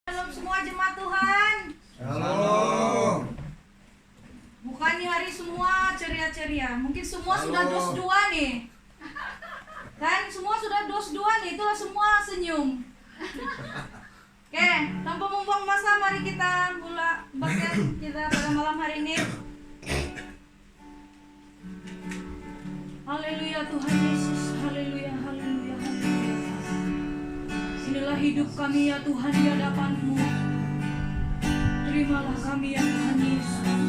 Shalom semua jemaat Tuhan. Shalom. Bukan nih hari semua ceria-ceria. Mungkin semua sudah dos 2 nih. Kan semua sudah dos 2 nih. Itulah semua senyum. Oke, tanpa membuang masa, mari kita mulai bagian kita pada malam hari ini. Haleluya Tuhan Yesus. Haleluya, haleluya, haleluya. Inilah hidup kami ya Tuhan di hadapan-Mu. Terimalah kami ya Tuhan Yesus.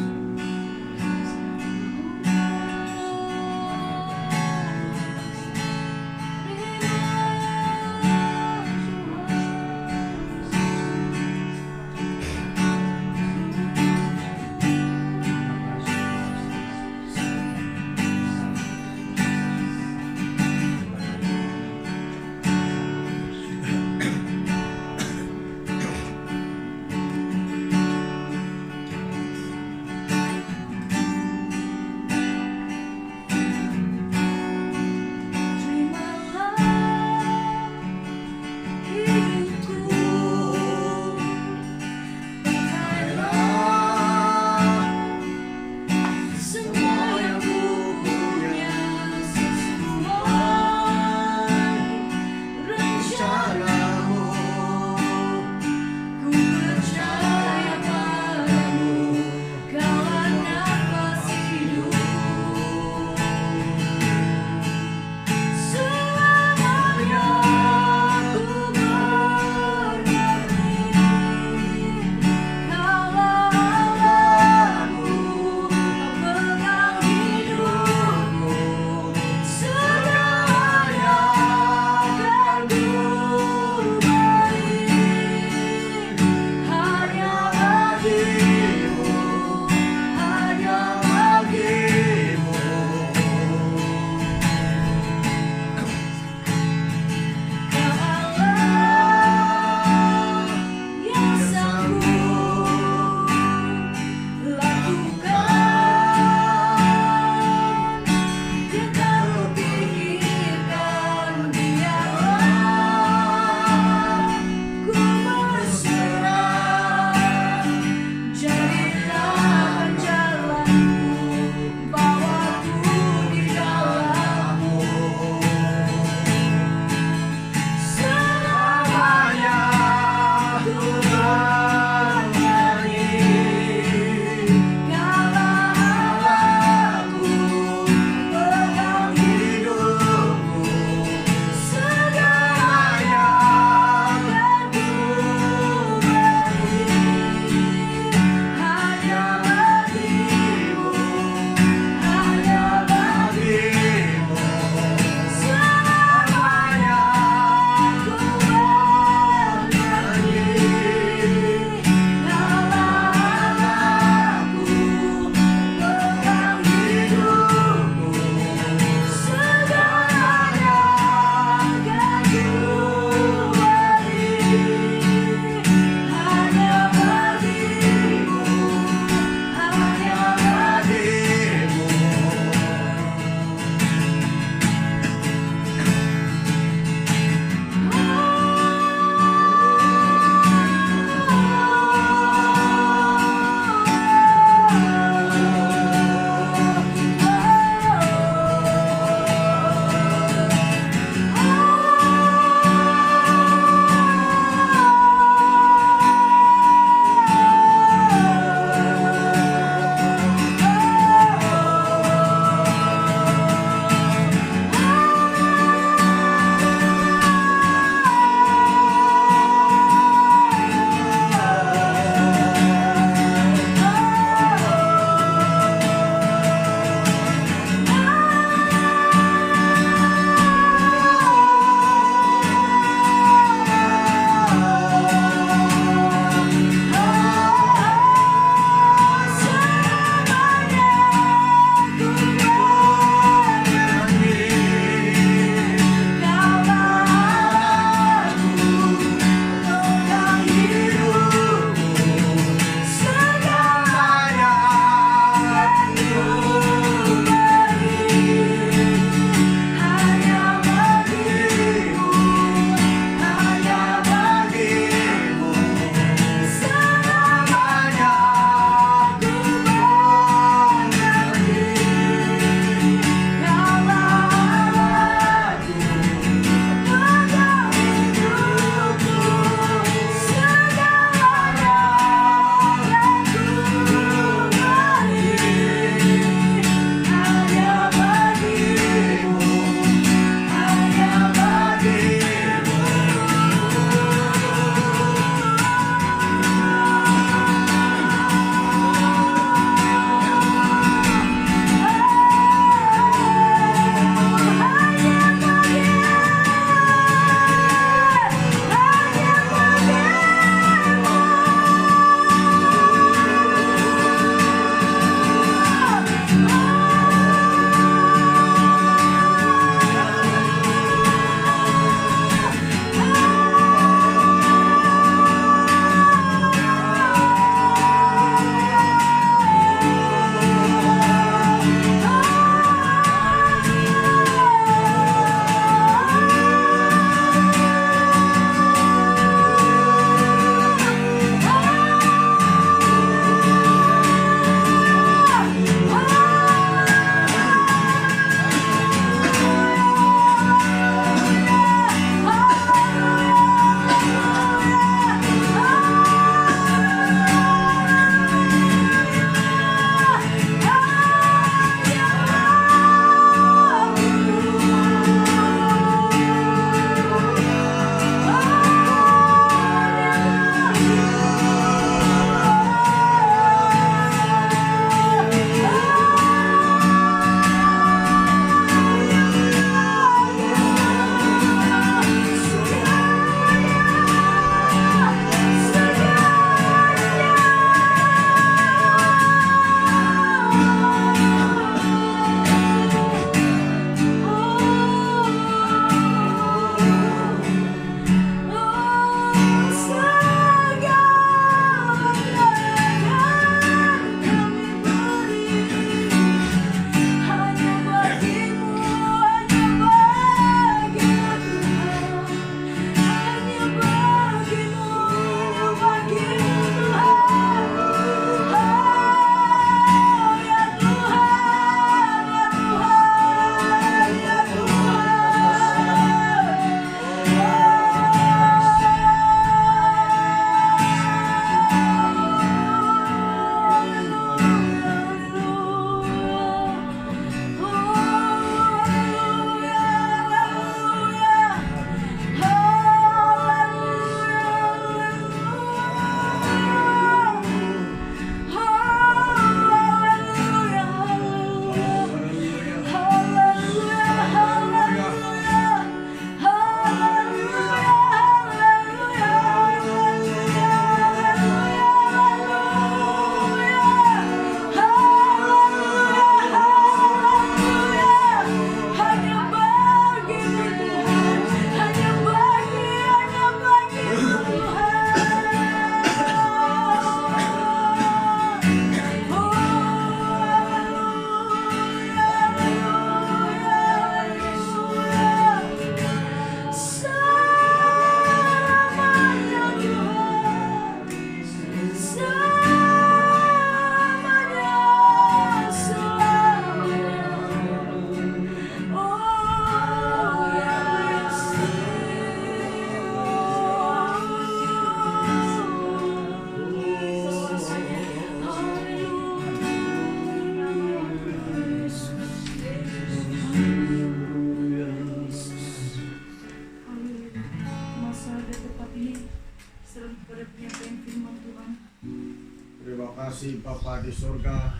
kasih Bapa di surga,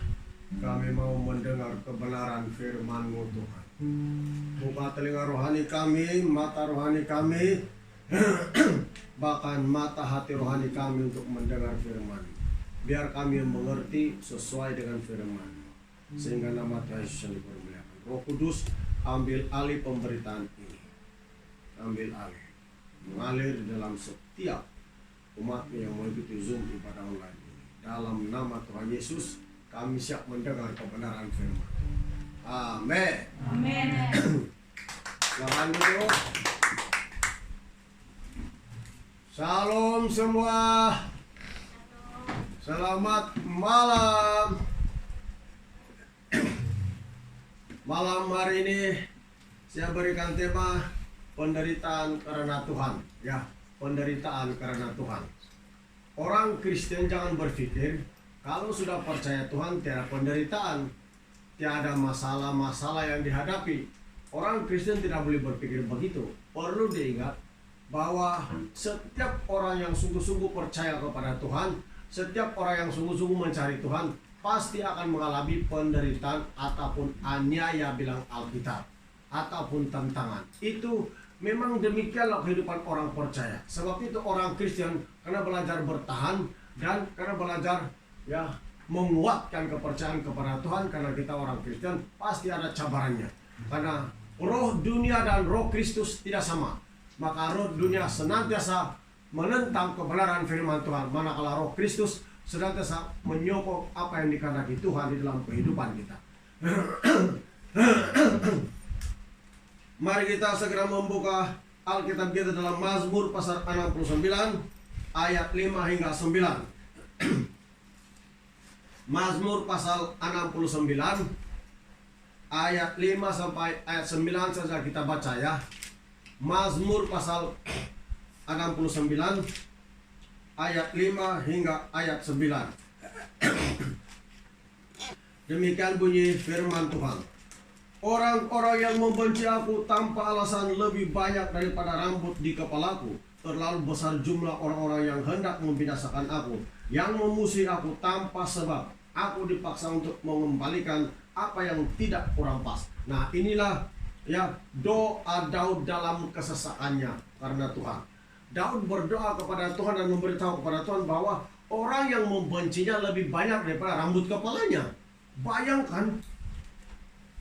kami mau mendengar kebenaran firman-Mu Tuhan. Buka telinga rohani kami, mata rohani kami, bahkan mata hati rohani kami untuk mendengar firman. Biar kami mengerti sesuai dengan firman, sehingga nama Tuhan Yesus yang dipermuliakan. Roh Kudus, ambil alih pemberitaan ini. Ambil alih, mengalir di dalam setiap umat yang mengikuti Zoom ibadah online ini. Dalam nama Tuhan Yesus, kami siap mendengar kebenaran firman. Amin. Amin. Silakan duduk. Shalom semua. Selamat malam. Malam hari ini saya berikan tema penderitaan karena Tuhan. Ya, penderitaan karena Tuhan. Orang Kristen jangan berpikir kalau sudah percaya Tuhan tiada penderitaan, tiada masalah-masalah yang dihadapi. Orang Kristen tidak boleh berpikir begitu. Perlu diingat bahwa setiap orang yang sungguh-sungguh percaya kepada Tuhan, setiap orang yang sungguh-sungguh mencari Tuhan, pasti akan mengalami penderitaan ataupun aniaya, bilang Alkitab, ataupun tantangan. Itu memang demikianlah kehidupan orang percaya. Sebab itu orang Kristen karena belajar bertahan dan karena belajar menguatkan kepercayaan kepada Tuhan. Karena kita orang Kristen pasti ada cabarannya. Karena roh dunia dan roh Kristus tidak sama. Maka roh dunia senantiasa menentang kebenaran firman Tuhan, manakala roh Kristus senantiasa menyokong apa yang dikehendaki Tuhan di dalam kehidupan kita. Mari kita segera membuka Alkitab kita dalam Mazmur pasal 69 ayat 5 hingga 9. Mazmur pasal 69 ayat 5 sampai ayat 9 saja kita baca ya. Mazmur pasal 69 ayat 5 hingga ayat 9. Demikian bunyi firman Tuhan. Orang-orang yang membenci aku tanpa alasan lebih banyak daripada rambut di kepalaku. Terlalu besar jumlah orang-orang yang hendak membinasakan aku, yang memusuhi aku tanpa sebab. Aku dipaksa untuk mengembalikan apa yang tidak kurang pas. Nah, inilah ya doa Daud dalam kesesakannya karena Tuhan. Daud berdoa kepada Tuhan dan memberitahu kepada Tuhan bahwa orang yang membencinya lebih banyak daripada rambut kepalanya. Bayangkan,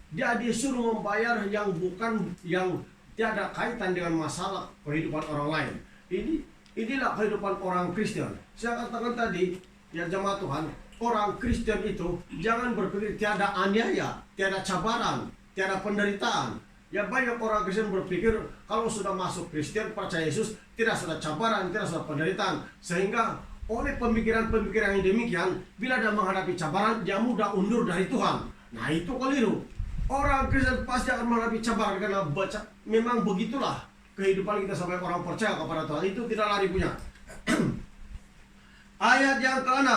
dia disuruh membayar yang tiada kaitan dengan masalah kehidupan orang lain. Inilah kehidupan orang Kristen. Saya katakan tadi, ya jemaat Tuhan, orang Kristen itu jangan berpikir tiada aniaya, tiada cabaran, tiada penderitaan. Ya banyak orang Kristen berpikir kalau sudah masuk Kristen, percaya Yesus, tidak sudah cabaran, tidak sudah penderitaan. Sehingga oleh pemikiran-pemikiran yang demikian, bila dia menghadapi cabaran, dia mudah undur dari Tuhan. Nah, itu keliru. Orang Kristen pasti akan menghadapi cabaran karena memang begitulah kehidupan kita sebagai orang percaya kepada Tuhan. Itu tidak lari punya. Ayat yang ke-6.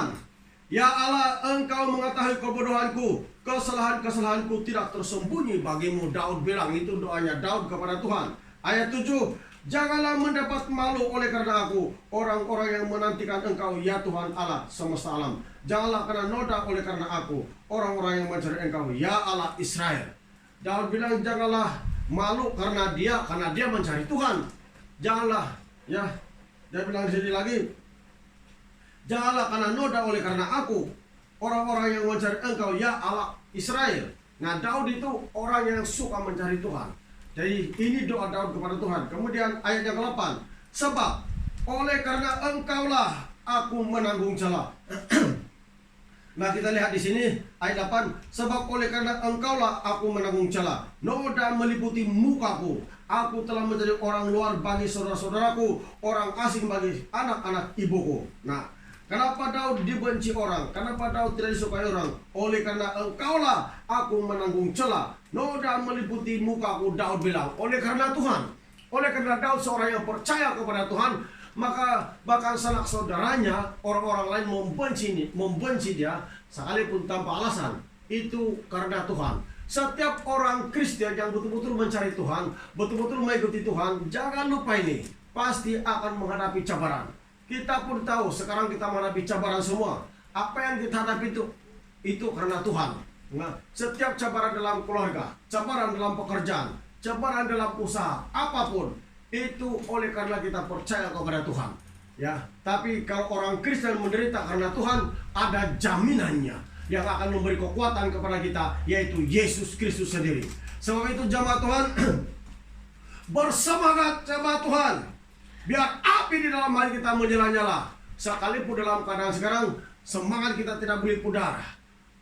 Ya Allah, Engkau mengetahui kebodohanku, kesalahan-kesalahanku tidak tersembunyi bagimu. Daud bilang, itu doanya Daud kepada Tuhan. Ayat 7. Janganlah mendapat malu oleh karena aku, orang-orang yang menantikan Engkau, ya Tuhan Allah semesta alam. Janganlah kena noda oleh karena aku, orang-orang yang mencari Engkau, ya Allah Israel. Daud bilang janganlah malu karena dia mencari Tuhan. Janganlah, ya, dia bilang di sini lagi, janganlah kena noda oleh karena aku, orang-orang yang mencari Engkau, ya Allah Israel. Nah, Daud itu orang yang suka mencari Tuhan. Jadi ini doa Daud kepada Tuhan. Kemudian ayat yang ke-8. Sebab oleh karena Engkaulah aku menanggung celah. Nah, kita lihat di sini ayat 8. Sebab oleh karena Engkaulah aku menanggung celah. Noda meliputi mukaku. Aku telah menjadi orang luar bagi saudara-saudaraku, orang asing bagi anak-anak ibuku. Nah, kenapa Daud dibenci orang? Kenapa Daud tidak disukai orang? Oleh karena Engkaulah aku menanggung celah. Noda meliputi mukaku, Daud bilang. Oleh karena Tuhan. Oleh karena Daud seorang yang percaya kepada Tuhan, maka bahkan sanak saudaranya, orang-orang lain membenci dia, sekalipun tanpa alasan. Itu karena Tuhan. Setiap orang Kristen yang betul-betul mencari Tuhan, betul-betul mengikuti Tuhan, jangan lupa ini, pasti akan menghadapi cabaran. Kita pun tahu sekarang kita menghadapi cabaran semua. apa yang kita hadapi itu karena Tuhan. Nah, setiap cabaran dalam keluarga, cabaran dalam pekerjaan, cabaran dalam usaha, apapun itu oleh karena kita percaya kepada Tuhan. Ya, tapi kalau orang Kristen menderita karena Tuhan, ada jaminannya yang akan memberi kekuatan kepada kita, yaitu Yesus Kristus sendiri. Sebab itu jemaat Tuhan, bersemangat jemaat Tuhan. Biar api di dalam hati kita menyala-nyala. Sekalipun dalam keadaan sekarang, semangat kita tidak boleh pudar.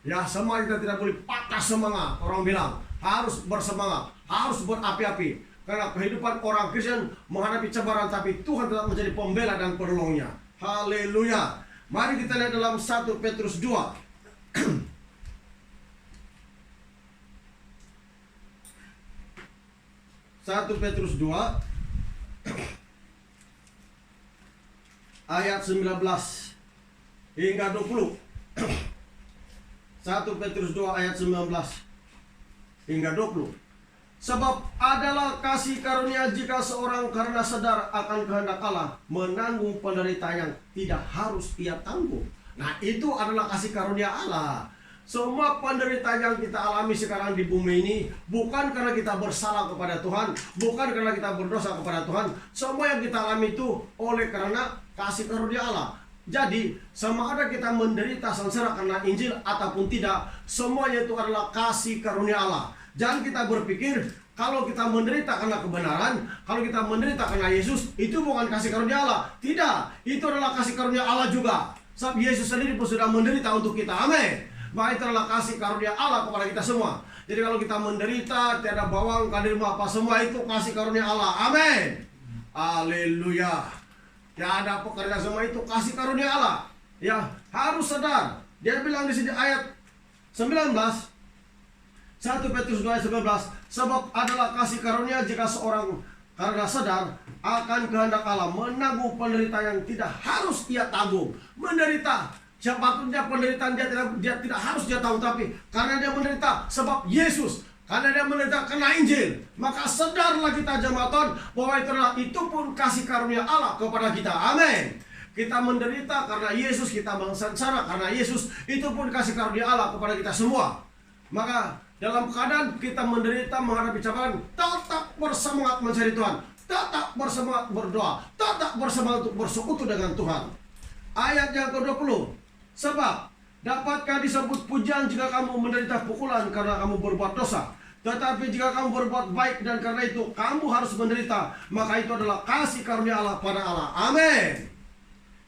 Ya, semangat kita tidak boleh patah semangat. Orang bilang harus bersemangat, harus berapi-api. Karena kehidupan orang Kristen menghadapi cabaran, tapi Tuhan tetap menjadi pembela dan penolongnya. Haleluya. Mari kita lihat dalam 1 Petrus 2. 1 Petrus 2 ayat 19 hingga 20. 1 Petrus 2 ayat 19 hingga 20. Sebab adalah kasih karunia jika seorang karena sadar akan kehendak Allah menanggung penderitaan yang tidak harus ia tanggung. Nah, itu adalah kasih karunia Allah. Semua penderitaan yang kita alami sekarang di bumi ini bukan karena kita bersalah kepada Tuhan, bukan karena kita berdosa kepada Tuhan. Semua yang kita alami itu oleh karena kasih karunia Allah. Jadi, sama ada kita menderita sengsara karena Injil ataupun tidak, semuanya itu adalah kasih karunia Allah. Jangan kita berpikir kalau kita menderita karena kebenaran, kalau kita menderita karena Yesus, itu bukan kasih karunia Allah. Tidak, itu adalah kasih karunia Allah juga. Sebab Yesus sendiri pun sudah menderita untuk kita. Amin. Maka itu adalah kasih karunia Allah kepada kita semua. Jadi kalau kita menderita, tiada bawang, kadirma, apa semua itu kasih karunia Allah. Amin. Haleluya. Tiada pekerjaan, semua itu kasih karunia Allah. Ya, harus sadar. Dia bilang di sini ayat 19, 1 Petrus 2 ayat 19, sebab adalah kasih karunia jika seorang karena sadar akan kehendak Allah menanggung penderitaan yang tidak harus ia tanggung. Menderita, siapapun penderitaan dia tidak harus dia tahu, tapi karena dia menderita sebab Yesus, karena dia menderita karena Injil, maka sadarlah kita jemaat Tuhan bahwa itu pun kasih karunia Allah kepada kita. Amin. Kita menderita karena Yesus, kita sengsara karena Yesus, itu pun kasih karunia Allah kepada kita semua. Maka dalam keadaan kita menderita menghadapi cabaran, tetap bersemangat mencari Tuhan, tetap bersemangat berdoa, tetap bersemangat untuk bersekutu dengan Tuhan. Ayat yang ke-20, sebab dapatkah disebut pujian jika kamu menderita pukulan karena kamu berbuat dosa? Tetapi jika kamu berbuat baik dan karena itu kamu harus menderita, maka itu adalah kasih karunia Allah pada Allah. Amin.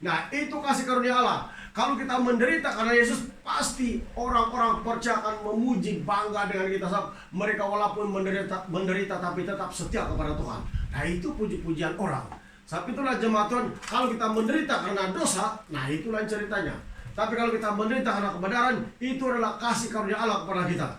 Nah, itu kasih karunia Allah. Kalau kita menderita karena Yesus, pasti orang-orang percaya akan memuji, bangga dengan kita. Mereka walaupun menderita tapi tetap setia kepada Tuhan. Nah, itu puji-pujian orang. Tapi itulah jemaat Tuhan, kalau kita menderita karena dosa, nah itulah ceritanya. Tapi kalau kita menderita karena kebenaran, itu adalah kasih karunia Allah kepada kita.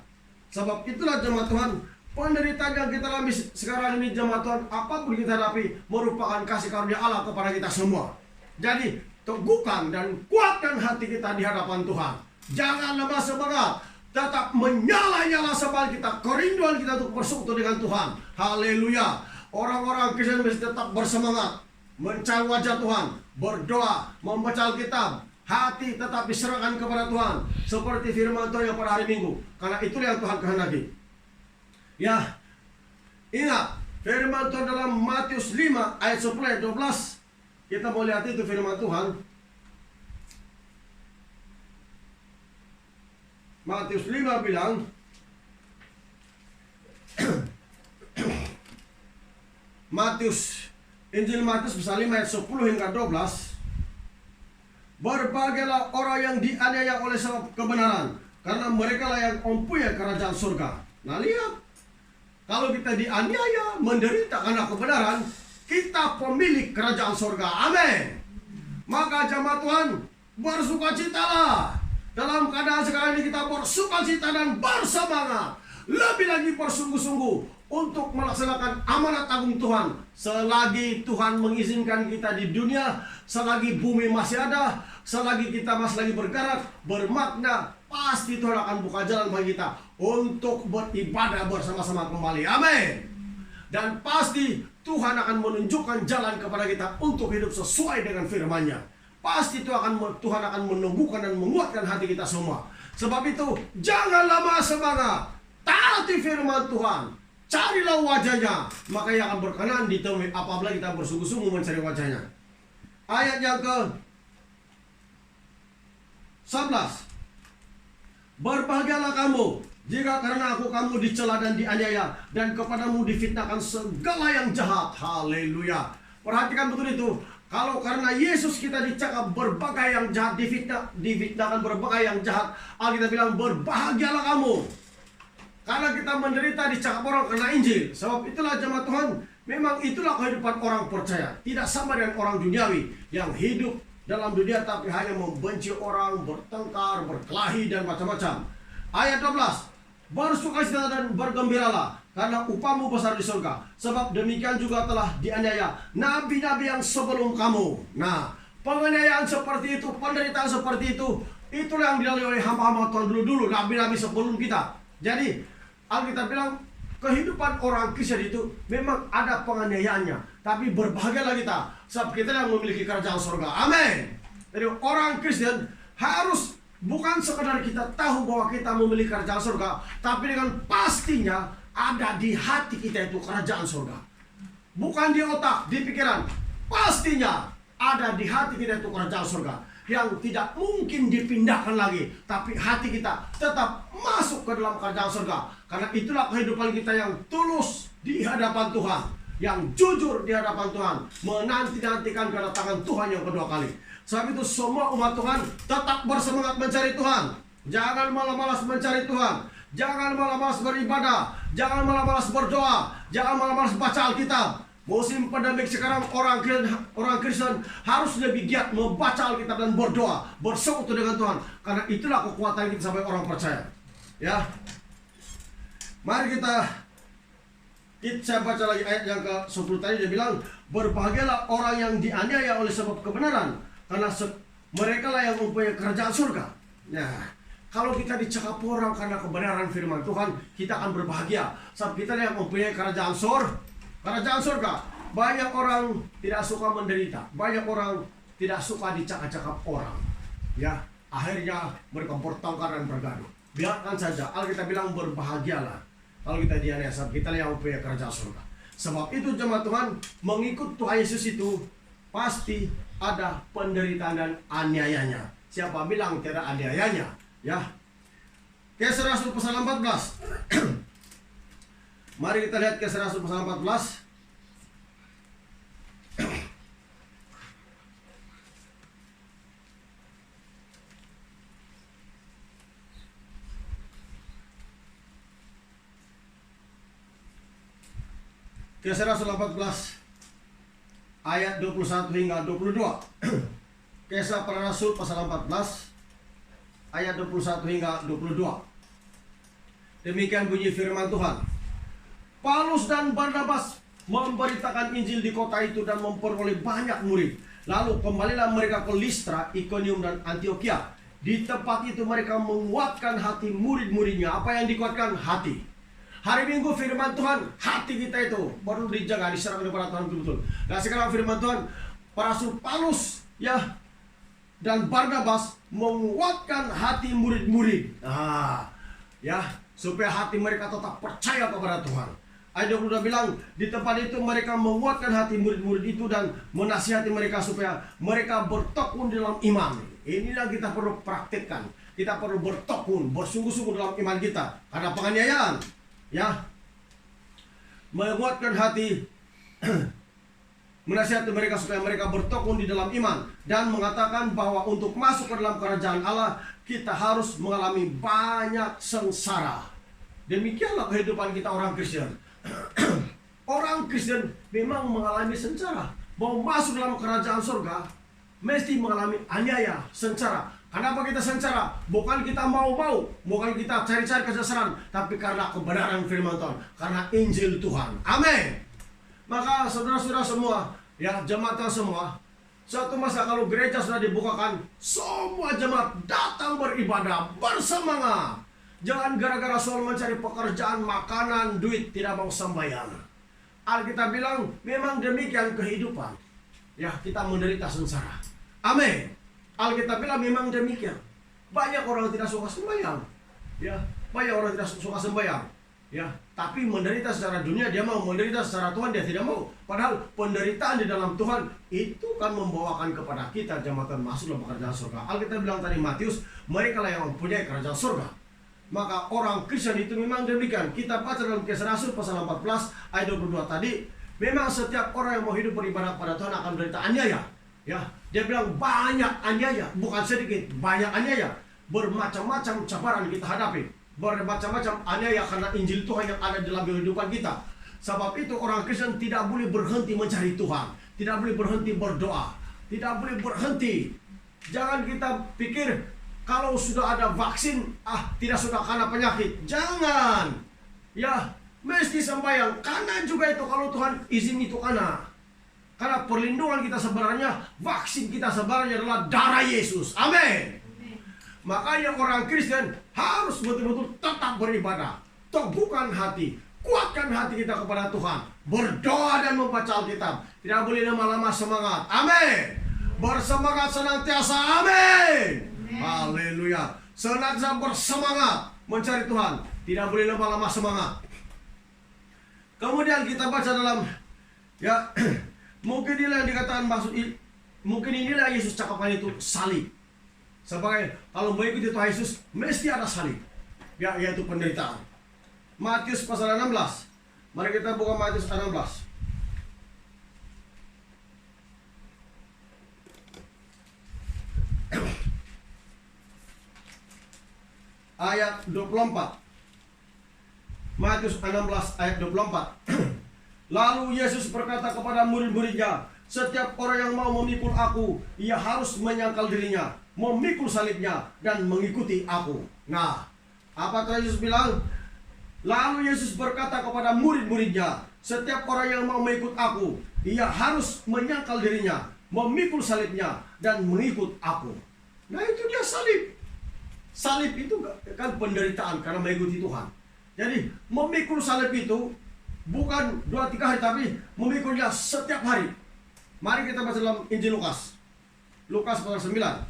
Sebab itulah jemaat Tuhan, penderitaan yang kita alami sekarang ini jemaat Tuhan, apapun kita hadapi, merupakan kasih karunia Allah kepada kita semua. Jadi, teguhkan dan kuatkan hati kita di hadapan Tuhan. Jangan lemah semangat, tetap menyala-nyala semangat kita, kerinduan kita untuk bersekutu dengan Tuhan. Haleluya. Orang-orang Kristen mesti tetap bersemangat, mencari wajah Tuhan, berdoa, membaca Alkitab, hati tetap diserahkan kepada Tuhan, seperti firman Tuhan yang pada hari Minggu, karena itulah yang Tuhan kehendaki. Ya, ingat firman Tuhan dalam Matius 5 ayat 10 ayat 12. Kita mau lihat itu firman Tuhan. Matius 5 bilang, Injil Matius pasal 5 ayat 10 hingga 12. Berbahagialah orang yang dianiaya oleh sebab kebenaran, karena mereka lah yang mempunyai kerajaan surga. Nah, lihat, kalau kita dianiaya, menderita karena kebenaran, kita pemilik kerajaan surga. Amin. Maka jemaat Tuhan, bersukacitalah. Dalam keadaan sekarang ini kita bersukacita dan bersemangat, lebih lagi bersungguh-sungguh untuk melaksanakan amanat agung Tuhan. Selagi Tuhan mengizinkan kita di dunia, selagi bumi masih ada, selagi kita masih lagi bergerak, bermakna, pasti Tuhan akan buka jalan bagi kita untuk beribadah bersama-sama kembali. Amin. Dan pasti Tuhan akan menunjukkan jalan kepada kita untuk hidup sesuai dengan firman-Nya. pasti Tuhan akan menumbuhkan dan menguatkan hati kita semua. Sebab itu, janganlah masa-masa, taati firman Tuhan, carilah wajahnya, maka ia akan berkenan ditemui apabila kita bersungguh-sungguh mencari wajahnya. Ayat yang ke-11. Berbahagialah kamu jika karena aku kamu dicela dan dianiaya, dan kepadamu difitnahkan segala yang jahat. Haleluya. Perhatikan betul itu. Kalau karena Yesus kita dicakap berbagai yang jahat, difitnahkan berbagai yang jahat, Alkitab bilang berbahagialah kamu. Karena kita menderita dicakap orang karena Injil. Sebab itulah jemaat Tuhan, memang itulah kehidupan orang percaya. Tidak sama dengan orang duniawi yang hidup dalam dunia tapi hanya membenci orang, bertengkar, berkelahi, dan macam-macam. Ayat 12. Bersukacita dan bergembiralah, karena upahmu besar di surga. Sebab demikian juga telah dianiaya nabi-nabi yang sebelum kamu. Nah, penganiayaan seperti itu, penderitaan seperti itu, itulah yang dilalui oleh hamba-hamba Tuhan dulu-dulu, nabi-nabi sebelum kita. Jadi, Alkitab bilang, kehidupan orang Kristen itu memang ada penganiayaannya, tapi berbahagialah kita, sebab kita yang memiliki kerajaan surga. Amin. Jadi orang Kristen harus bukan sekadar kita tahu bahwa kita memiliki kerajaan surga, tapi dengan pastinya ada di hati kita itu kerajaan surga. Bukan di otak, di pikiran. Pastinya ada di hati kita itu kerajaan surga, yang tidak mungkin dipindahkan lagi, tapi hati kita tetap masuk ke dalam kerajaan surga. Karena itulah kehidupan kita yang tulus di hadapan Tuhan, yang jujur di hadapan Tuhan, menanti-nantikan kedatangan Tuhan yang kedua kali. Sebab itu semua umat Tuhan tetap bersemangat mencari Tuhan. Jangan malas-malas mencari Tuhan. Jangan malas-malas beribadah. Jangan malas-malas berdoa. Jangan malas-malas baca Alkitab. Musim pandemik sekarang orang Kristen harus lebih giat membaca Alkitab dan berdoa, bersekutu dengan Tuhan, karena itulah kekuatan kita sampai orang percaya. Ya, mari kita baca lagi ayat yang ke-10 tadi. Dia bilang, berbahagialah orang yang dianiaya oleh sebab kebenaran, karena mereka lah yang mempunyai kerajaan surga. Nah, kalau kita dicakap orang karena kebenaran firman Tuhan, kita akan berbahagia, sebab kita yang mempunyai kerajaan surga. Kerajaan surga. Banyak orang tidak suka menderita. Banyak orang tidak suka dicakap-cakap orang. Ya, akhirnya mereka bertengkar dan bergaduh. Biarkan saja. Alkitab bilang berbahagialah kalau kita dianiaya, sebab kita yang punya kerajaan surga. Sebab itu jemaat Tuhan, mengikut Tuhan Yesus itu pasti ada penderitaan dan aniayanya. Siapa bilang tidak aniayanya? Ya. Kisah Rasul pasal 14. Mari kita lihat Kisah Rasul pasal 14. Kisah Rasul 14 ayat 21 hingga 22. Kisah para Rasul pasal 14 ayat 21 hingga 22. Demikian bunyi firman Tuhan. Paulus dan Barnabas memberitakan Injil di kota itu dan memperoleh banyak murid. Lalu kembalilah mereka ke Listra, Ikonium, dan Antioquia. Di tempat itu mereka menguatkan hati murid-muridnya. Apa yang dikuatkan? Hati. Hari Minggu firman Tuhan, hati kita itu perlu dijaga, diserahkan kepada Tuhan betul-betul. Nah sekarang firman Tuhan, para rasul Paulus ya dan Barnabas menguatkan hati murid-murid. Nah, ya, supaya hati mereka tetap percaya kepada Tuhan. Ayat 22 bilang, di tempat itu mereka menguatkan hati murid-murid itu dan menasihati mereka supaya mereka bertekun dalam iman. Inilah kita perlu praktikkan. Kita perlu bertekun, bersungguh-sungguh dalam iman kita. Karena penganiayaan, ya, menguatkan hati, menasihati mereka supaya mereka bertekun di dalam iman, dan mengatakan bahwa untuk masuk ke dalam kerajaan Allah kita harus mengalami banyak sengsara. Demikianlah kehidupan kita orang Kristen. Orang Kristen memang mengalami sengsara. Mau masuk dalam kerajaan surga mesti mengalami aniaya, sengsara. Kenapa kita sengsara? Bukan kita mau-mau, bukan kita cari-cari kesesatan, tapi karena kebenaran firman Tuhan, karena Injil Tuhan. Amin. Maka saudara-saudara semua, ya jemaat semua, suatu masa kalau gereja sudah dibukakan, semua jemaat datang beribadah, bersemangat. Jangan gara-gara soal mencari pekerjaan, makanan, duit, tidak mau sembahyang. Alkitab bilang memang demikian kehidupan. Ya, kita menderita sengsara. Amin. Alkitab bilang memang demikian. Banyak orang tidak suka sembahyang. Ya, banyak orang tidak suka sembahyang. Ya, tapi menderita secara dunia dia mau, menderita secara Tuhan dia tidak mau. Padahal penderitaan di dalam Tuhan itu kan membawakan kepada kita jemaat Tuhan masuk dalam kerajaan surga. Alkitab bilang tadi Matius, mereka lah yang mempunyai kerajaan surga. Maka orang Kristen itu memang demikian. Kita baca dalam Kisah Rasul pasal 14 ayat 22 tadi, memang setiap orang yang mau hidup beribadah pada Tuhan akan menderita aniaya. Ya, dia bilang banyak aniaya, bukan sedikit, banyak aniaya. Bermacam-macam cabaran kita hadapi. Bermacam-macam aniaya karena Injil Tuhan yang ada dalam kehidupan kita. Sebab itu orang Kristen tidak boleh berhenti mencari Tuhan, tidak boleh berhenti berdoa, tidak boleh berhenti. Jangan kita pikir kalau sudah ada vaksin, tidak sudah kena penyakit. Jangan. Ya, mesti sembahyang. Karena juga itu kalau Tuhan izin itu kena. Karena perlindungan kita sebenarnya, vaksin kita sebenarnya adalah darah Yesus. Amin. Makanya orang Kristen harus betul-betul tetap beribadah. Teguhkan hati, kuatkan hati kita kepada Tuhan. Berdoa dan membaca Alkitab. Tidak boleh lama-lama semangat. Amin. Bersemangat senantiasa. Amin. Haleluya. Senantiasa bersemangat mencari Tuhan. Tidak boleh lama-lama semangat. Kemudian kita baca dalam mungkin inilah yang dikatakan mungkin inilah Yesus cakapkan itu salib. Sebagai kalau mengikuti Tuhan Yesus mesti ada salib, yaitu penderitaan. Matius pasal 16. Mari kita buka Matius 16. Ayat 24. Matius 16 ayat 24. Lalu Yesus berkata kepada murid-muridnya, setiap orang yang mau memikul aku, ia harus menyangkal dirinya, memikul salibnya, dan mengikuti aku. Nah, apa Tuhan Yesus bilang? Lalu Yesus berkata kepada murid-muridnya, setiap orang yang mau mengikut aku, ia harus menyangkal dirinya, memikul salibnya, dan mengikut aku. Nah, itu dia salib. Salib itu kan penderitaan karena mengikuti Tuhan. Jadi memikul salib itu bukan 2-3 hari, tapi memikulnya setiap hari. Mari kita baca dalam Injil Lukas. Lukas pasal 9.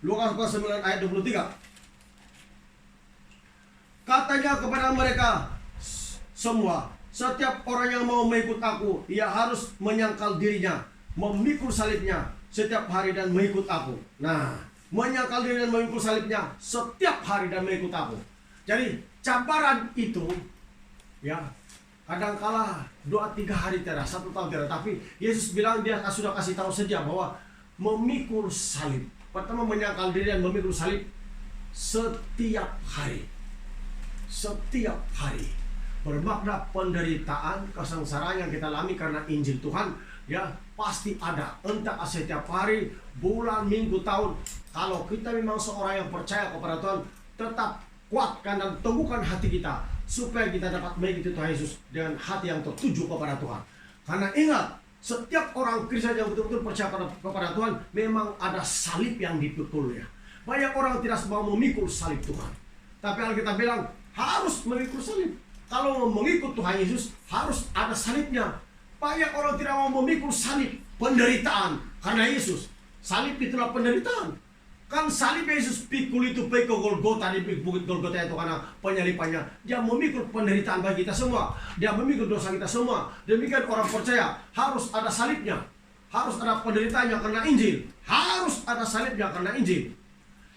Lukas pasal 9 ayat 23. Katanya kepada mereka semua, setiap orang yang mau mengikut aku, ia harus menyangkal dirinya, memikul salibnya setiap hari dan mengikut aku. Nah, menyangkal diri dan memikul salibnya setiap hari dan mengikut aku. Jadi cabaran itu kadangkala 2-3 hari tidak, 1 tahun tidak. Tapi Yesus bilang dia sudah kasih tahu saja bahwa memikul salib. Pertama menyangkal diri dan memikul salib setiap hari. Setiap hari. Bermakna penderitaan, kesengsaraan yang kita alami karena Injil Tuhan pasti ada. Entah setiap hari, bulan, minggu, tahun. Kalau kita memang seorang yang percaya kepada Tuhan, tetap kuatkan dan teguhkan hati kita supaya kita dapat mengikuti Tuhan Yesus dengan hati yang tertuju kepada Tuhan. Karena ingat, setiap orang Kristen yang betul-betul percaya kepada Tuhan memang ada salib yang dipikulnya. Banyak orang tidak mau memikul salib Tuhan, tapi Alkitab bilang harus memikul salib. Kalau mengikut Tuhan Yesus harus ada salibnya. Banyak orang tidak mau memikul salib, penderitaan karena Yesus. Salib itulah penderitaan. Kan salib Yesus pikul itu pergi ke Golgota, di bukit Golgota itu karena penyalipannya. Dia memikul penderitaan bagi kita semua. Dia memikul dosa kita semua. Demikian orang percaya harus ada salibnya. Harus ada penderitaannya karena Injil. Harus ada salibnya karena Injil.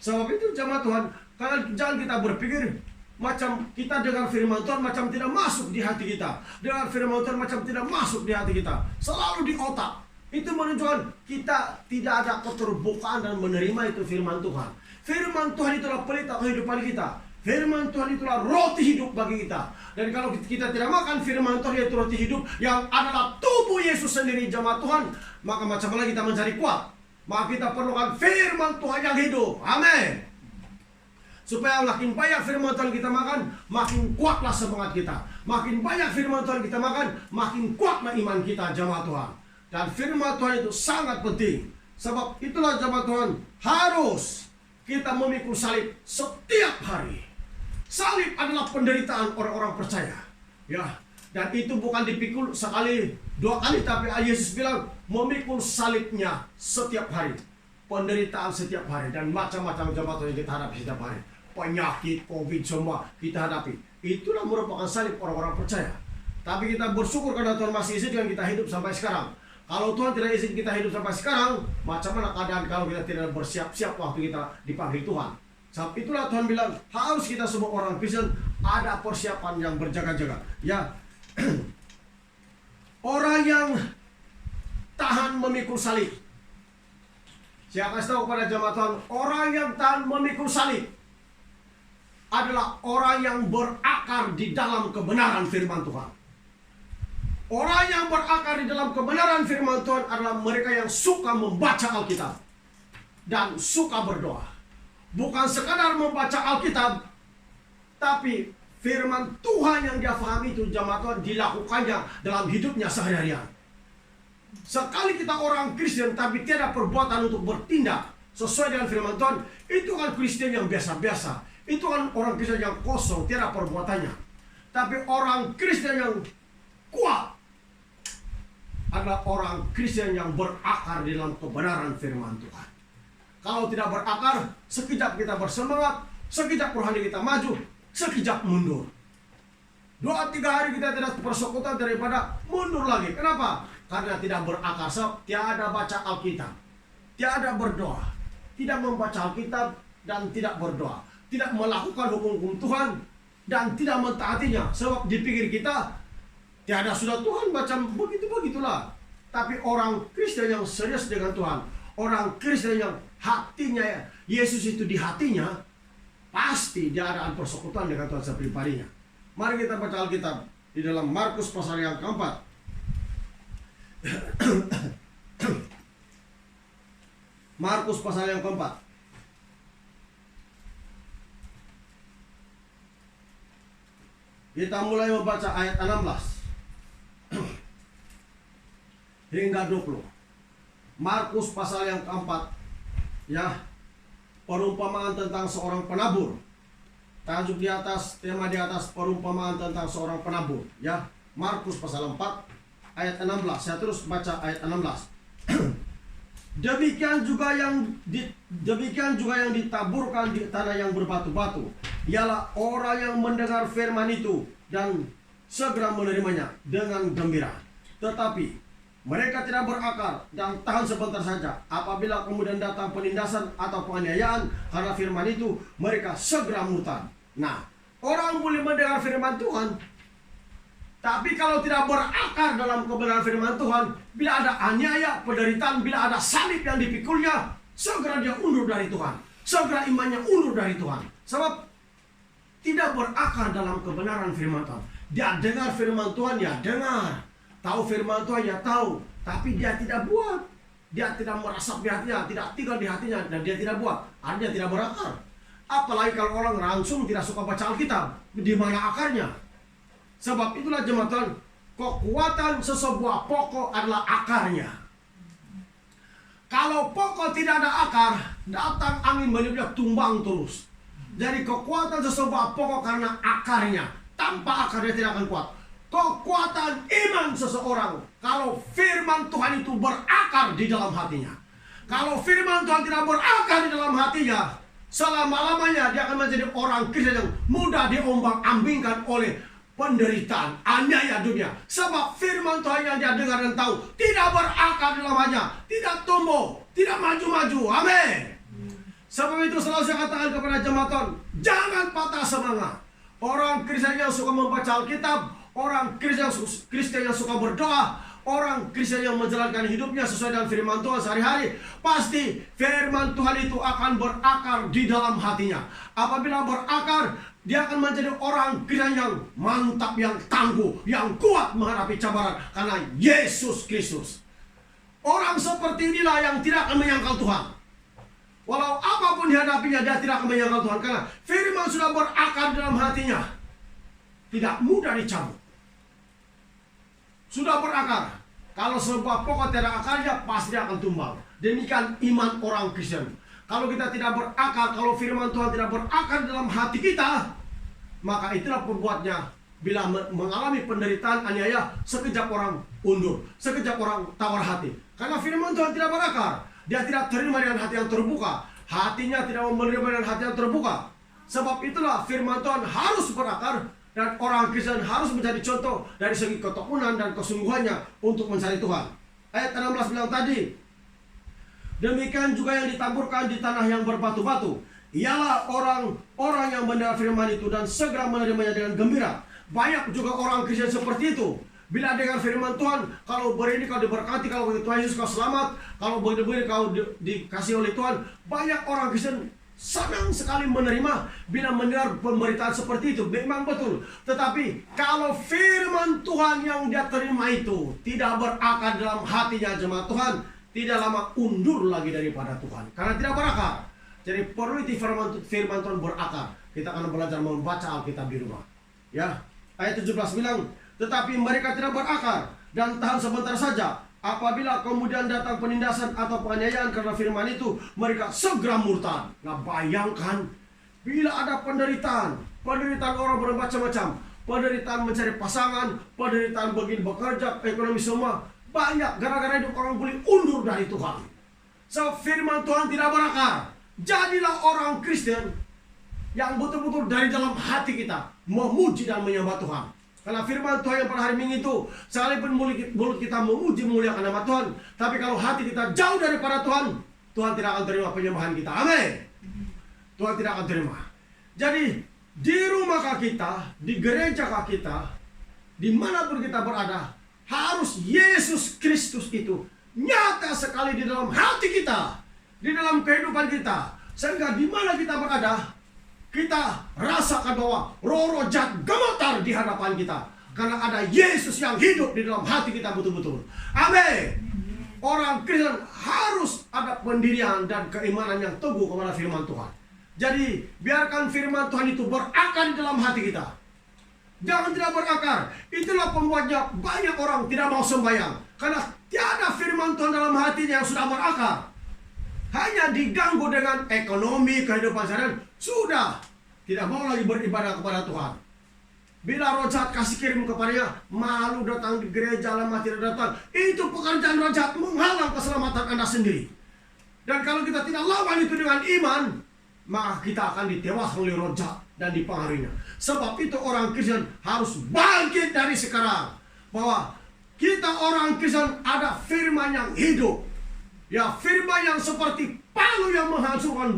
Sebab itu jemaat Tuhan, jangan kita berpikir macam kita dengar firman Tuhan macam tidak masuk di hati kita. Dengar firman Tuhan macam tidak masuk di hati kita. Selalu di otak. Itu menunjukkan kita tidak ada keterbukaan dan menerima itu firman Tuhan. Firman Tuhan itulah pelita kehidupan kita. Firman Tuhan itulah roti hidup bagi kita. Dan kalau kita tidak makan firman Tuhan yaitu roti hidup yang adalah tubuh Yesus sendiri jemaat Tuhan, maka macam mana kita mencari kuat? Maka kita perlukan firman Tuhan yang hidup. Amin. Supaya makin banyak firman Tuhan kita makan, makin kuatlah semangat kita. Makin banyak firman Tuhan kita makan, makin kuatlah iman kita jemaat Tuhan. Dan firman Tuhan itu sangat penting. Sebab itulah jemaat Tuhan, harus kita memikul salib setiap hari. Salib adalah penderitaan orang-orang percaya. Dan itu bukan dipikul sekali, 2 kali, tapi Yesus bilang memikul salibnya setiap hari. Penderitaan setiap hari dan macam-macam jemaat yang kita hadapi setiap hari. Penyakit, COVID semua kita hadapi. Itulah merupakan salib orang-orang percaya. Tapi kita bersyukur karena Tuhan masih izinkan kita hidup sampai sekarang. Kalau Tuhan tidak izin kita hidup sampai sekarang, macam mana keadaan kalau kita tidak bersiap-siap waktu kita dipanggil Tuhan? Sebab itulah Tuhan bilang harus kita semua orang Kristen ada persiapan yang berjaga-jaga. Ya, orang yang tahan memikul salib. Saya kasih tahu kepada jemaat Tuhan, orang yang tahan memikul salib adalah orang yang berakar di dalam kebenaran firman Tuhan. Orang yang berakar di dalam kebenaran firman Tuhan adalah mereka yang suka membaca Alkitab dan suka berdoa. Bukan sekadar membaca Alkitab, tapi firman Tuhan yang dia pahami itu jemaat Tuhan dilakukannya dalam hidupnya sehari-harian. Sekali kita orang Kristen tapi tiada perbuatan untuk bertindak sesuai dengan firman Tuhan, itu kan Kristen yang biasa-biasa. Itu kan orang Kristen yang kosong, tiada perbuatannya. Tapi orang Kristen yang kuat adalah orang Kristen yang berakar di dalam kebenaran firman Tuhan. Kalau tidak berakar, sekejap kita bersemangat, sekejap rohani kita maju, sekejap mundur. 2-3 hari kita tidak persekutuan daripada mundur lagi. Kenapa? Karena tidak berakar, tiada baca Alkitab, tiada berdoa, tidak membaca Alkitab dan tidak berdoa, tidak melakukan hukum-hukum Tuhan dan tidak mentaatinya. Sebab dipikir kita tiada sudah Tuhan macam begitulah. Tapi orang Kristen yang serius dengan Tuhan, orang Kristen yang hatinya Yesus itu di hatinya, pasti dia ada persekutuan dengan Tuhan sepribadinya. Mari kita baca Alkitab di dalam Markus pasal yang keempat. Markus pasal yang keempat. Kita mulai membaca ayat 16 hingga 20. Markus pasal yang keempat, ya, perumpamaan tentang seorang penabur. Tajuk di atas, tema di atas, perumpamaan tentang seorang penabur. Ya, Markus pasal 4 ayat 16. Saya terus baca ayat 16. Demikian juga yang ditaburkan di tanah yang berbatu-batu, ialah orang yang mendengar firman itu dan segera menerimanya dengan gembira. Tetapi mereka tidak berakar dan tahan sebentar saja. Apabila kemudian datang penindasan atau penganiayaan karena firman itu, mereka segera murtad. Nah, orang boleh mendengar firman Tuhan, tapi kalau tidak berakar dalam kebenaran firman Tuhan, bila ada aniaya, penderitaan, bila ada salib yang dipikulnya, segera dia undur dari Tuhan. Segera imannya undur dari Tuhan. Sebab tidak berakar dalam kebenaran firman Tuhan. Dia dengar firman Tuhan, ya dengar. Tahu firman Tuhan, ya tahu. Tapi dia tidak buat. Dia tidak merasap di hatinya, tidak tinggal di hatinya, dan dia tidak buat. Artinya tidak berakar. Apalagi kalau orang langsung tidak suka baca Alkitab, di mana akarnya? Sebab itulah jemaat Tuhan, kekuatan sesebuah pokok adalah akarnya. Kalau pokok tidak ada akar, datang angin meniupnya tumbang terus. Jadi kekuatan sesebuah pokok karena akarnya. Tanpa akar dia tidak akan kuat. Kekuatan iman seseorang, kalau firman Tuhan itu berakar di dalam hatinya. Kalau firman Tuhan tidak berakar di dalam hatinya, selama-lamanya dia akan menjadi orang Kristen yang mudah diombang-ambingkan oleh penderitaan, aniaya dunia. Sebab firman Tuhan yang dia dengar dan tahu tidak berakar dalam hatinya, tidak tumbuh, tidak maju-maju. Amin. Sebab itu selalu saya katakan kepada jemaat Tuhan, jangan patah semangat. Orang Kristen yang suka membaca Alkitab, orang Kristen yang suka berdoa, orang Kristen yang menjalankan hidupnya sesuai dengan firman Tuhan sehari-hari, pasti firman Tuhan itu akan berakar di dalam hatinya. Apabila berakar, dia akan menjadi orang Kristen yang mantap, yang tangguh, yang kuat menghadapi cabaran karena Yesus Kristus. Orang seperti inilah yang tidak akan menyangkal Tuhan. Walau apapun dihadapinya, dia tidak akan menyangkal Tuhan karena firman sudah berakar dalam hatinya. Tidak mudah dicabut. Sudah berakar. Kalau sebuah pokok tidak akarnya, pasti akan tumbang. Demikian iman orang Kristen. Kalau kita tidak berakar, kalau firman Tuhan tidak berakar dalam hati kita, maka itulah bila mengalami penderitaan, aniaya, sekejap orang undur, sekejap orang tawar hati. Karena firman Tuhan tidak berakar. Dia tidak terima dengan hati yang terbuka. Hatinya tidak menerima dengan hati yang terbuka. Sebab itulah firman Tuhan harus berakar, dan orang Kristen harus menjadi contoh dari segi ketekunan dan kesungguhannya untuk mencari Tuhan. Ayat 16 bilang tadi, demikian juga yang ditaburkan di tanah yang berbatu-batu, ialah orang-orang yang mendengar firman itu dan segera menerimanya dengan gembira. Banyak juga orang Kristen seperti itu. Bila dengar firman Tuhan, kalau begini kau diberkati, kalau begitu Tuhan Yesus kau selamat, kalau begini kau dikasih oleh Tuhan. Banyak orang Kristen senang sekali menerima bila mendengar pemberitaan seperti itu. Memang betul. Tetapi kalau firman Tuhan yang dia terima itu tidak berakar dalam hatinya jemaat Tuhan, tidak lama undur lagi daripada Tuhan. Karena tidak berakar. Jadi perlu itu firman Tuhan berakar. Kita akan belajar membaca Alkitab di rumah. Ya, ayat 17 bilang, tetapi mereka tidak berakar dan tahan sebentar saja. Apabila kemudian datang penindasan atau penganiayaan karena firman itu, mereka segera murtad. Nah, bayangkan bila ada penderitaan orang bermacam-macam, penderitaan mencari pasangan, penderitaan begini bekerja, ekonomi semua, banyak gara-gara itu orang boleh undur dari Tuhan. So, firman Tuhan tidak berakar. Jadilah orang Kristen yang betul-betul dari dalam hati kita memuji dan menyembah Tuhan. Karena firman Tuhan yang pada hari Minggu itu, sekalipun mulut kita memuji memuliakan nama Tuhan, tapi kalau hati kita jauh daripada Tuhan, Tuhan tidak akan terima penyembahan kita. Amin. Tuhan tidak akan terima. Jadi di rumah kita, di gereja kita, dimanapun kita berada, harus Yesus Kristus itu nyata sekali di dalam hati kita, di dalam kehidupan kita, sehingga di mana kita berada, kita rasakan bahwa roh-roh jahat gemetar di hadapan kita. Karena ada Yesus yang hidup di dalam hati kita betul-betul. Amin. Orang Kristen harus ada pendirian dan keimanan yang teguh kepada firman Tuhan. Jadi biarkan firman Tuhan itu berakar di dalam hati kita. Jangan tidak berakar. Itulah pembuatnya banyak orang tidak mau sembahyang. Karena tiada firman Tuhan dalam hatinya yang sudah berakar. Hanya diganggu dengan ekonomi, kehidupan seharian, sudah tidak mau lagi beribadah kepada Tuhan. Bila roh jahat kasih kirim kepadanya, malu datang di gereja, lama tidak datang. Itu pekerjaan roh jahat menghalang keselamatan Anda sendiri. Dan kalau kita tidak lawan itu dengan iman, maka kita akan ditewaskan oleh roh jahat dan dipengaruhinya. Sebab itu orang Kristen harus bangkit dari sekarang, bahwa kita orang Kristen ada firman yang hidup. Ya, firman yang seperti palu yang menghancurkan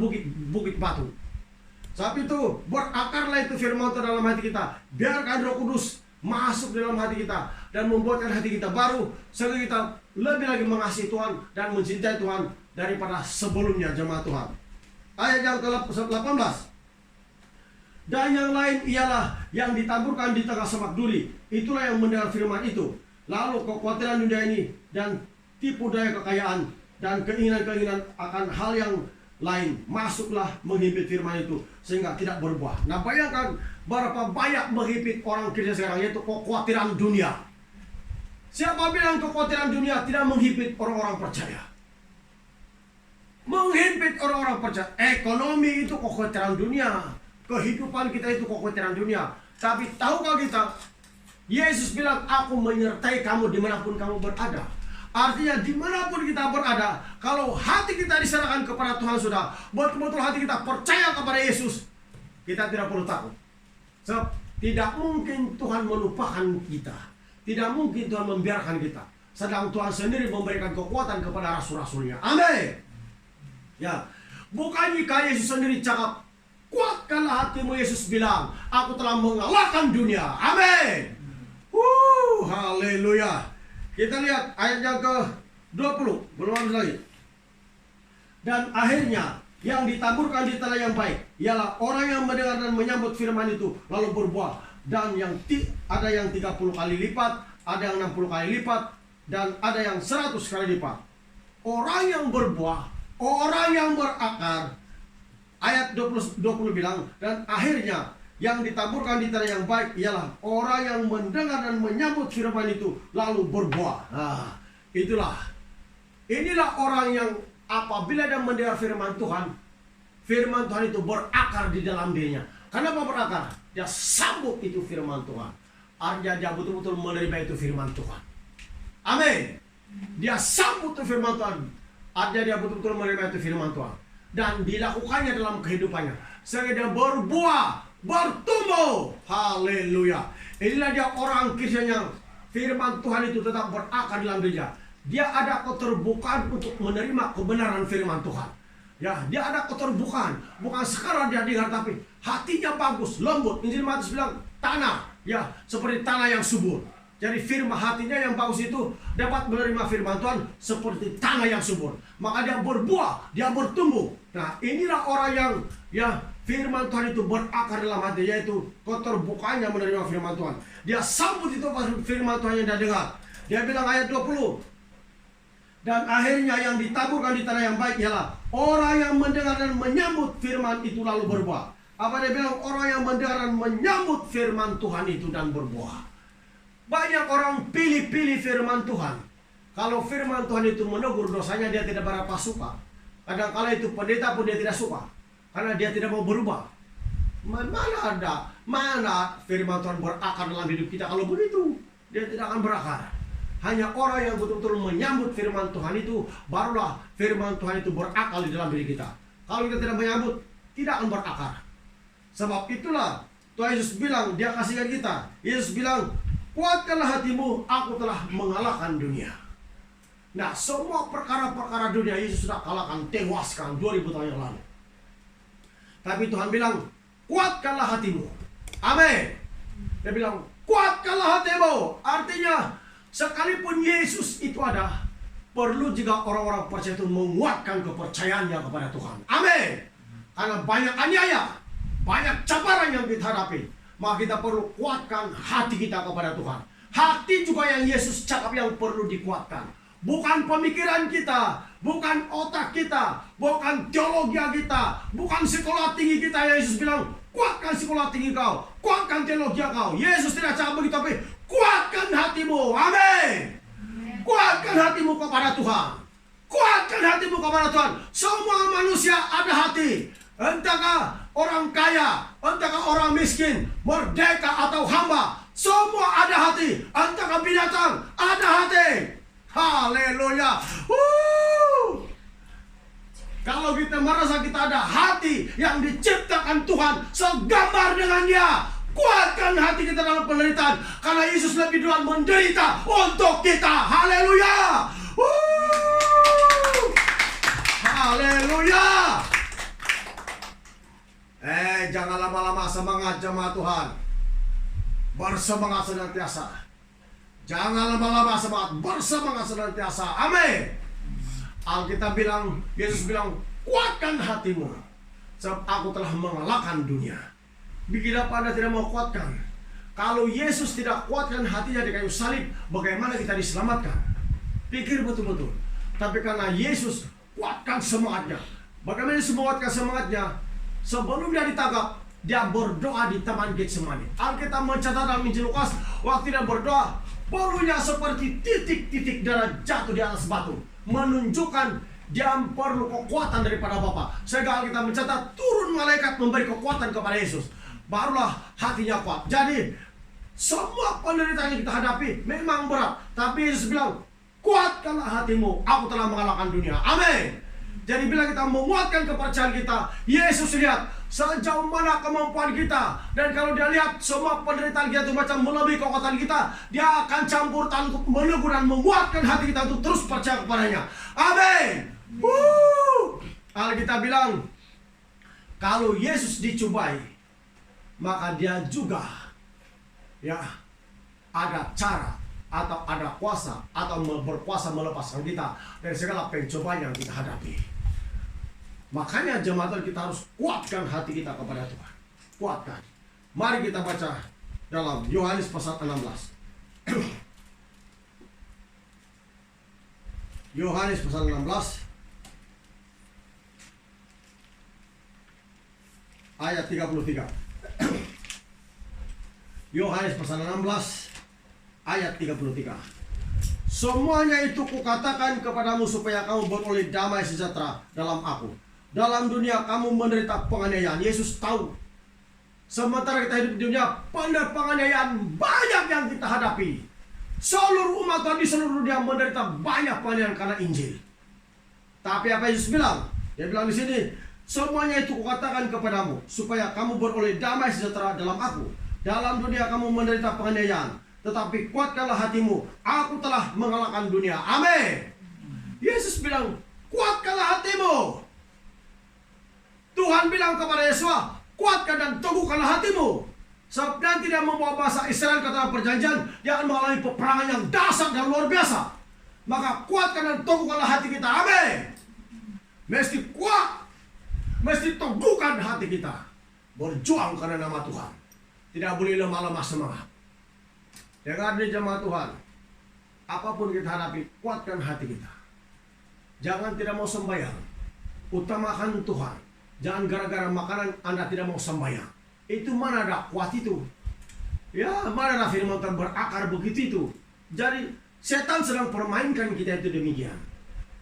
bukit batu. Sebab itu berakarlah itu firman Tuhan dalam hati kita. Biarkan Roh Kudus masuk dalam hati kita dan membuatkan hati kita baru, sehingga kita lebih lagi mengasihi Tuhan dan mencintai Tuhan daripada sebelumnya, jemaat Tuhan. Ayat yang ke-18. Dan yang lain ialah yang ditaburkan di tengah semak duri. Itulah yang mendengar firman itu. Lalu kekhawatiran dunia ini dan tipu daya kekayaan dan keinginan-keinginan akan hal yang lain masuklah menghimpit firman itu sehingga tidak berbuah. Nah, bayangkan berapa banyak menghimpit orang Kristen sekarang, yaitu kekhawatiran dunia. Siapa bilang kekhawatiran dunia tidak menghimpit orang-orang percaya? Menghimpit orang-orang percaya. Ekonomi itu kekhawatiran dunia, kehidupan kita itu kekhawatiran dunia. Tapi tahukah kita, Yesus bilang, aku menyertai kamu dimanapun kamu berada. Artinya dimanapun kita berada, kalau hati kita diserahkan kepada Tuhan, sudah betul-betul hati kita percaya kepada Yesus, kita tidak perlu takut. Sebab tidak mungkin Tuhan melupakan kita, tidak mungkin Tuhan membiarkan kita. Sedang Tuhan sendiri memberikan kekuatan kepada rasul-rasulnya. Amin. Ya, bukankah Yesus sendiri cakap, kuatkanlah hatimu, Yesus bilang, aku telah mengalahkan dunia. Amin. Haleluya. Kita lihat ayat yang ke-20, belum habis lagi. Dan akhirnya yang ditaburkan di tanah yang baik ialah orang yang mendengar dan menyambut firman itu lalu berbuah. Dan yang ada yang 30 kali lipat, ada yang 60 kali lipat, dan ada yang 100 kali lipat. Orang yang berbuah, orang yang berakar. Ayat 20 bilang, dan akhirnya yang ditaburkan di tanah yang baik ialah orang yang mendengar dan menyambut firman itu lalu berbuah. Nah, inilah orang yang apabila dia mendengar firman Tuhan itu berakar di dalam dirinya. Kenapa berakar? Dia sambut itu firman Tuhan. artinya dia betul-betul menerima itu firman Tuhan. Amin. Dia sambut itu firman Tuhan, artinya dia betul-betul menerima itu firman Tuhan dan dilakukannya dalam kehidupannya sehingga dia berbuah, bertumbuh. Haleluya. Inilah dia orang Kristen yang firman Tuhan itu tetap berakar dalam dirinya. Dia ada keterbukaan untuk menerima kebenaran firman Tuhan. Ya, dia ada keterbukaan, bukan sekarang dia dengar tapi hatinya bagus, lembut. Injil Matius bilang tanah, ya, seperti tanah yang subur. Jadi firman hatinya yang bagus itu dapat menerima firman Tuhan seperti tanah yang subur. Maka dia berbuah, dia bertumbuh. Nah, inilah orang yang ya firman Tuhan itu berakar dalam hati, yaitu keterbukaannya menerima firman Tuhan. Dia sambut itu firman Tuhan yang dia dengar. Dia bilang ayat 20. Dan akhirnya yang ditaburkan di tanah yang baik ialah orang yang mendengar dan menyambut firman itu lalu berbuah. Apa dia bilang? Orang yang mendengar dan menyambut firman Tuhan itu dan berbuah. Banyak orang pilih-pilih firman Tuhan. Kalau firman Tuhan itu menegur dosanya, dia tidak berapa suka. Kadang-kala itu pendeta pun dia tidak suka, karena dia tidak mau berubah. Mana firman Tuhan berakar dalam hidup kita? Kalau begitu, dia tidak akan berakar. Hanya orang yang betul-betul menyambut firman Tuhan itu, barulah firman Tuhan itu berakar di dalam diri kita. Kalau kita tidak menyambut, tidak akan berakar. Sebab itulah Tuhan Yesus bilang, dia kasihkan kita. Yesus bilang, kuatkanlah hatimu, aku telah mengalahkan dunia. Nah, semua perkara-perkara dunia Yesus sudah kalahkan, tewaskan 2000 tahun yang lalu. Tapi Tuhan bilang, kuatkanlah hatimu. Amin. Dia bilang, kuatkanlah hatimu. Artinya, sekalipun Yesus itu ada, perlu juga orang-orang percaya itu menguatkan kepercayaannya kepada Tuhan. Amin. Karena banyak aniaya, banyak cabaran yang kita hadapi, maka kita perlu kuatkan hati kita kepada Tuhan. Hati juga yang Yesus cakap yang perlu dikuatkan. Bukan pemikiran kita, bukan otak kita, bukan teologi kita, bukan sekolah tinggi kita. Yesus bilang, kuatkan sekolah tinggi kau, kuatkan teologi kau. Yesus tidak cakap begitu, tapi kuatkan hatimu. Amin. Kuatkan hatimu kepada Tuhan. Kuatkan hatimu kepada Tuhan. Semua manusia ada hati. Entahkah orang kaya, entahkah orang miskin, merdeka atau hamba, semua ada hati. Entahkah binatang, ada hati. Haleluya. Kalau kita merasa kita ada hati yang diciptakan Tuhan segambar dengan Dia, kuatkan hati kita dalam penderitaan, karena Yesus lebih duluan menderita untuk kita. Haleluya. Haleluya. Jangan lama-lama semangat jemaat Tuhan. Bersemangat senantiasa. Jangan lama-lama semangat, bersemangat senantiasa. Amin. Alkitab bilang, Yesus bilang, kuatkan hatimu, sebab aku telah mengalahkan dunia. Bikin apa Anda tidak mau kuatkan? Kalau Yesus tidak kuatkan hatinya di kayu salib, bagaimana kita diselamatkan? Pikir betul-betul. Tapi karena Yesus kuatkan semangatnya. Bagaimana Yesus menguatkan semangatnya? Sebelum dia ditangkap, dia berdoa di Taman Getsemani. Alkitab mencatat dalam Injil Lukas, waktu dia berdoa, bulunya seperti titik-titik darah jatuh di atas batu, menunjukkan dia perlu kekuatan daripada Bapa. Sehingga Alkitab mencatat, turun malaikat memberi kekuatan kepada Yesus. Barulah hatinya kuat. Jadi semua penderitaan yang kita hadapi memang berat, tapi Yesus bilang, kuatkanlah hatimu, aku telah mengalahkan dunia. Amin. Jadi bila kita menguatkan kepercayaan kita, Yesus lihat sejauh mana kemampuan kita. Dan kalau dia lihat semua penderitaan kita itu macam melebihi kekuatan kita, dia akan campur tangan untuk menegur dan menguatkan hati kita untuk terus percaya kepadanya. Amin. Alkitab bilang, kalau Yesus dicobai, maka dia juga ya ada cara atau ada kuasa atau berkuasa melepaskan kita dari segala pencobaan yang kita hadapi. Makanya jemaat kita harus kuatkan hati kita kepada Tuhan. Kuatkan. Mari kita baca dalam Yohanes pasal 16. Yohanes pasal 16 ayat 33. Yohanes pasal 16 ayat 33. Semuanya itu kukatakan kepadamu supaya kamu beroleh damai sejahtera dalam aku. Dalam dunia kamu menderita penganiayaan. Yesus tahu Sementara kita hidup di dunia, penganiayaan banyak yang kita hadapi. Seluruh umat Tuhan di seluruh dunia menderita banyak penganiayaan karena Injil. Tapi apa Yesus bilang? Dia bilang di sini, semuanya itu kukatakan kepadamu, supaya kamu beroleh damai sejahtera dalam aku. Dalam dunia kamu menderita penganiayaan, tetapi kuatkanlah hatimu. Aku telah mengalahkan dunia. Amin. Yesus bilang, kuatkanlah hatimu. Tuhan bilang kepada Yesua, kuatkan dan teguhkanlah hatimu. Sebab nanti dia membawa bangsa Israel ke tanah perjanjian, dia akan mengalami peperangan yang dahsyat dan luar biasa. Maka kuatkan dan teguhkanlah hati kita. Amin. Mesti kuat, mesti teguhkan hati kita. Berjuang karena nama Tuhan. Tidak boleh lemah-lemah semangat. Dengar nih jemaat Tuhan, apapun kita hadapi, kuatkan hati kita. Jangan tidak mau sembahyang, utamakan Tuhan. Jangan gara-gara makanan Anda tidak mau sembahyang. Itu mana ada kuat itu? Ya, mana ada firman Tuhan berakar begitu itu? Jadi, setan sedang permainkan kita itu demikian.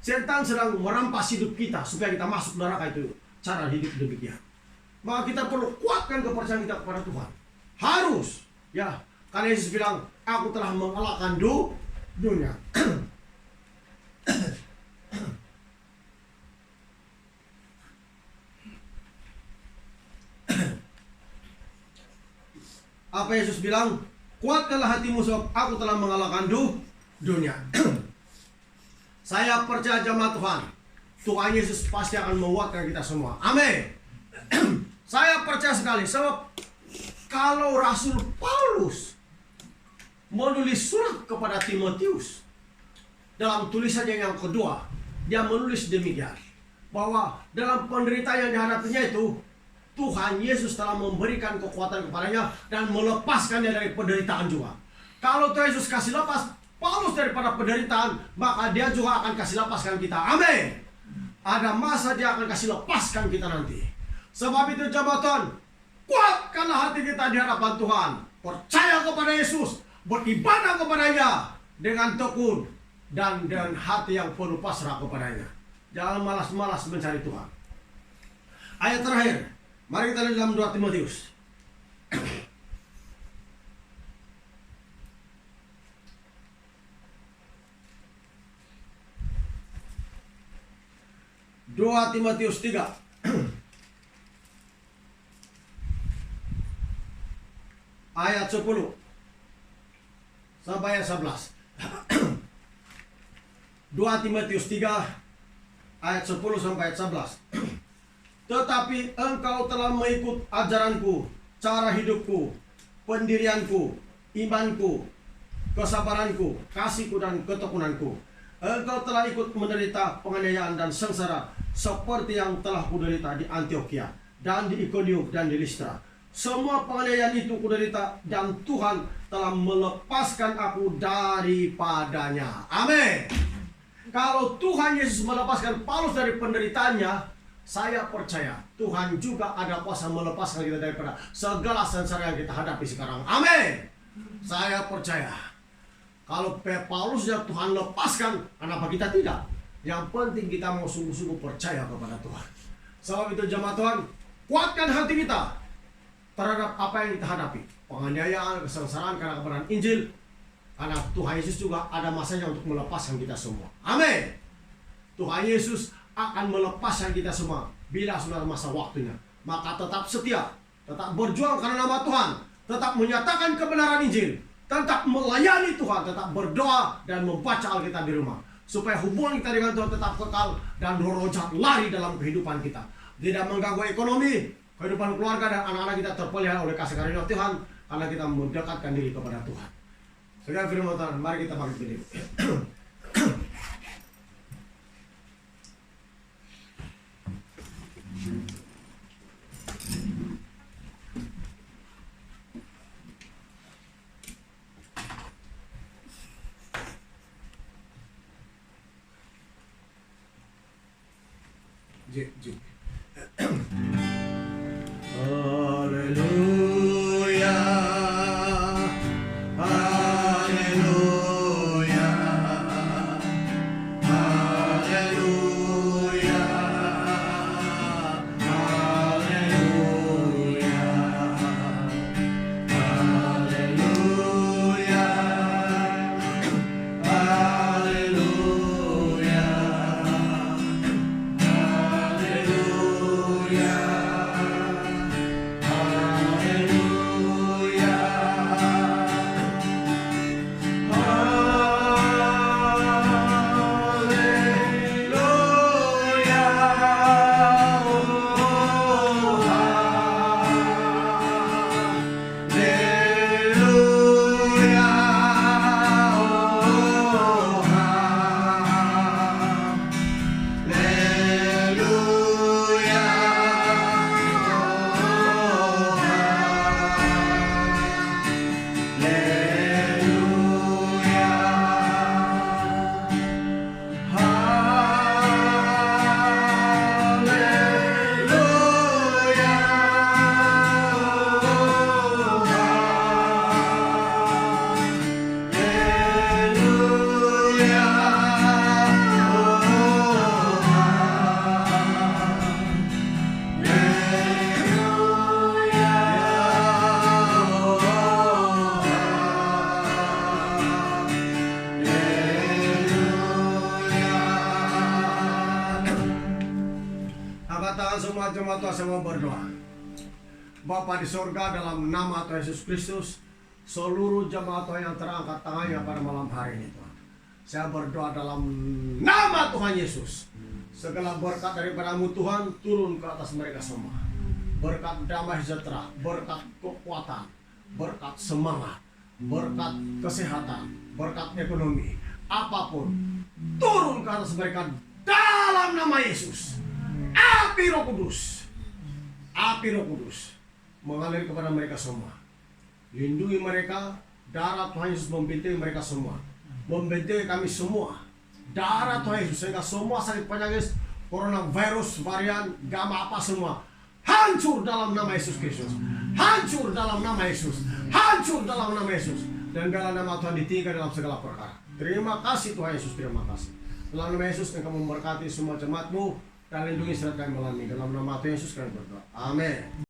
Setan sedang merampas hidup kita supaya kita masuk neraka itu. Cara hidup demikian. Maka kita perlu kuatkan kepercayaan kita kepada Tuhan. Harus. Ya, karena Yesus bilang, aku telah mengalahkan dunia. Apa Yesus bilang? Kuatkanlah hatimu sebab aku telah mengalahkan dunia. Saya percaya jemaat Tuhan, Tuhan Yesus pasti akan menguatkan kita semua. Amin. Saya percaya sekali sebab kalau Rasul Paulus menulis surat kepada Timotius, dalam tulisannya yang kedua, dia menulis demikian, bahwa dalam penderitaan yang dihadapinya itu, Tuhan Yesus telah memberikan kekuatan kepadanya dan melepaskannya dari penderitaan juga. Kalau Tuhan Yesus kasih lepas Paulus daripada penderitaan, maka dia juga akan kasih lepaskan kita. Amin. Ada masa dia akan kasih lepaskan kita nanti. Sebab itu jemaat Tuhan, kuatkanlah hati kita di hadapan Tuhan. Percaya kepada Yesus, beribadah kepadanya dengan tekun dan dengan hati yang penuh pasrah kepadanya. Jangan malas-malas mencari Tuhan. Ayat terakhir, mari kita lihat dalam 2 Timotius. 2 Timotius 3 ayat 10 sampai ayat 11. 2 Timotius 3 ayat 10 sampai ayat 11. Tetapi engkau telah mengikut ajaranku, cara hidupku, pendirianku, imanku, kesabaranku, kasihku dan ketekunanku. Engkau telah ikut menderita penganiayaan dan sengsara seperti yang telah kuderita di Antioquia dan di Ikonium dan di Listra. Semua penganiayaan itu kuderita dan Tuhan telah melepaskan aku daripadanya. Amin. Kalau Tuhan Yesus melepaskan Paulus dari penderitaannya, saya percaya Tuhan juga ada kuasa melepaskan kita daripada segala sengsara yang kita hadapi sekarang. Amin. Saya percaya. Kalau Paulus yang Tuhan lepaskan, kenapa kita tidak? Yang penting kita mau sungguh-sungguh percaya kepada Tuhan. Sebab itu jemaat Tuhan, kuatkan hati kita terhadap apa yang kita hadapi. Penganiayaan, kesengsaraan karena kebenaran Injil. Karena Tuhan Yesus juga ada masanya untuk melepaskan kita semua. Amin. Tuhan Yesus akan melepaskan kita semua bila sudah masa waktunya. Maka tetap setia, tetap berjuang karena nama Tuhan, tetap menyatakan kebenaran Injil, tetap melayani Tuhan, tetap berdoa dan membaca Alkitab di rumah, supaya hubungan kita dengan Tuhan tetap kekal dan roh jahat lari dalam kehidupan kita. Tidak mengganggu ekonomi, kehidupan keluarga dan anak-anak kita terpelihara oleh kasih karunia Tuhan karena kita mendekatkan diri kepada Tuhan. Sekarang firman Tuhan, mari kita bangkit berdiri. Haleluya, haleluya, haleluya, haleluya. semua jemaat Tuhan semua berdoa. Bapa di sorga, dalam nama Tuhan Yesus Kristus, seluruh jemaat Tuhan yang terangkat tangannya pada malam hari ini Tuhan, saya berdoa dalam nama Tuhan Yesus, segala berkat daripada-Mu Tuhan turun ke atas mereka semua. Berkat damai sejahtera, berkat kekuatan, berkat semangat, berkat kesehatan, berkat ekonomi, apapun turun ke atas mereka dalam nama Yesus. Api Roh Kudus, api Roh Kudus mengalir kepada mereka semua. Lindungi mereka, darah Tuhan Yesus membentengi mereka semua, membentengi kami semua. Darah Tuhan Yesus sehingga semua sakit penyakit, coronavirus, varian, gamma apa semua hancur dalam nama Yesus Kristus. Hancur dalam nama Yesus. Hancur dalam nama Yesus. Dan dalam nama Tuhan ditinggikan dalam segala perkara. Terima kasih Tuhan Yesus, terima kasih. Dalam nama Yesus Engkau memberkati semua jemaat-Mu dan lindungi setiap kami melalui. Dalam nama Tuhan Yesus kami berdoa. Amin.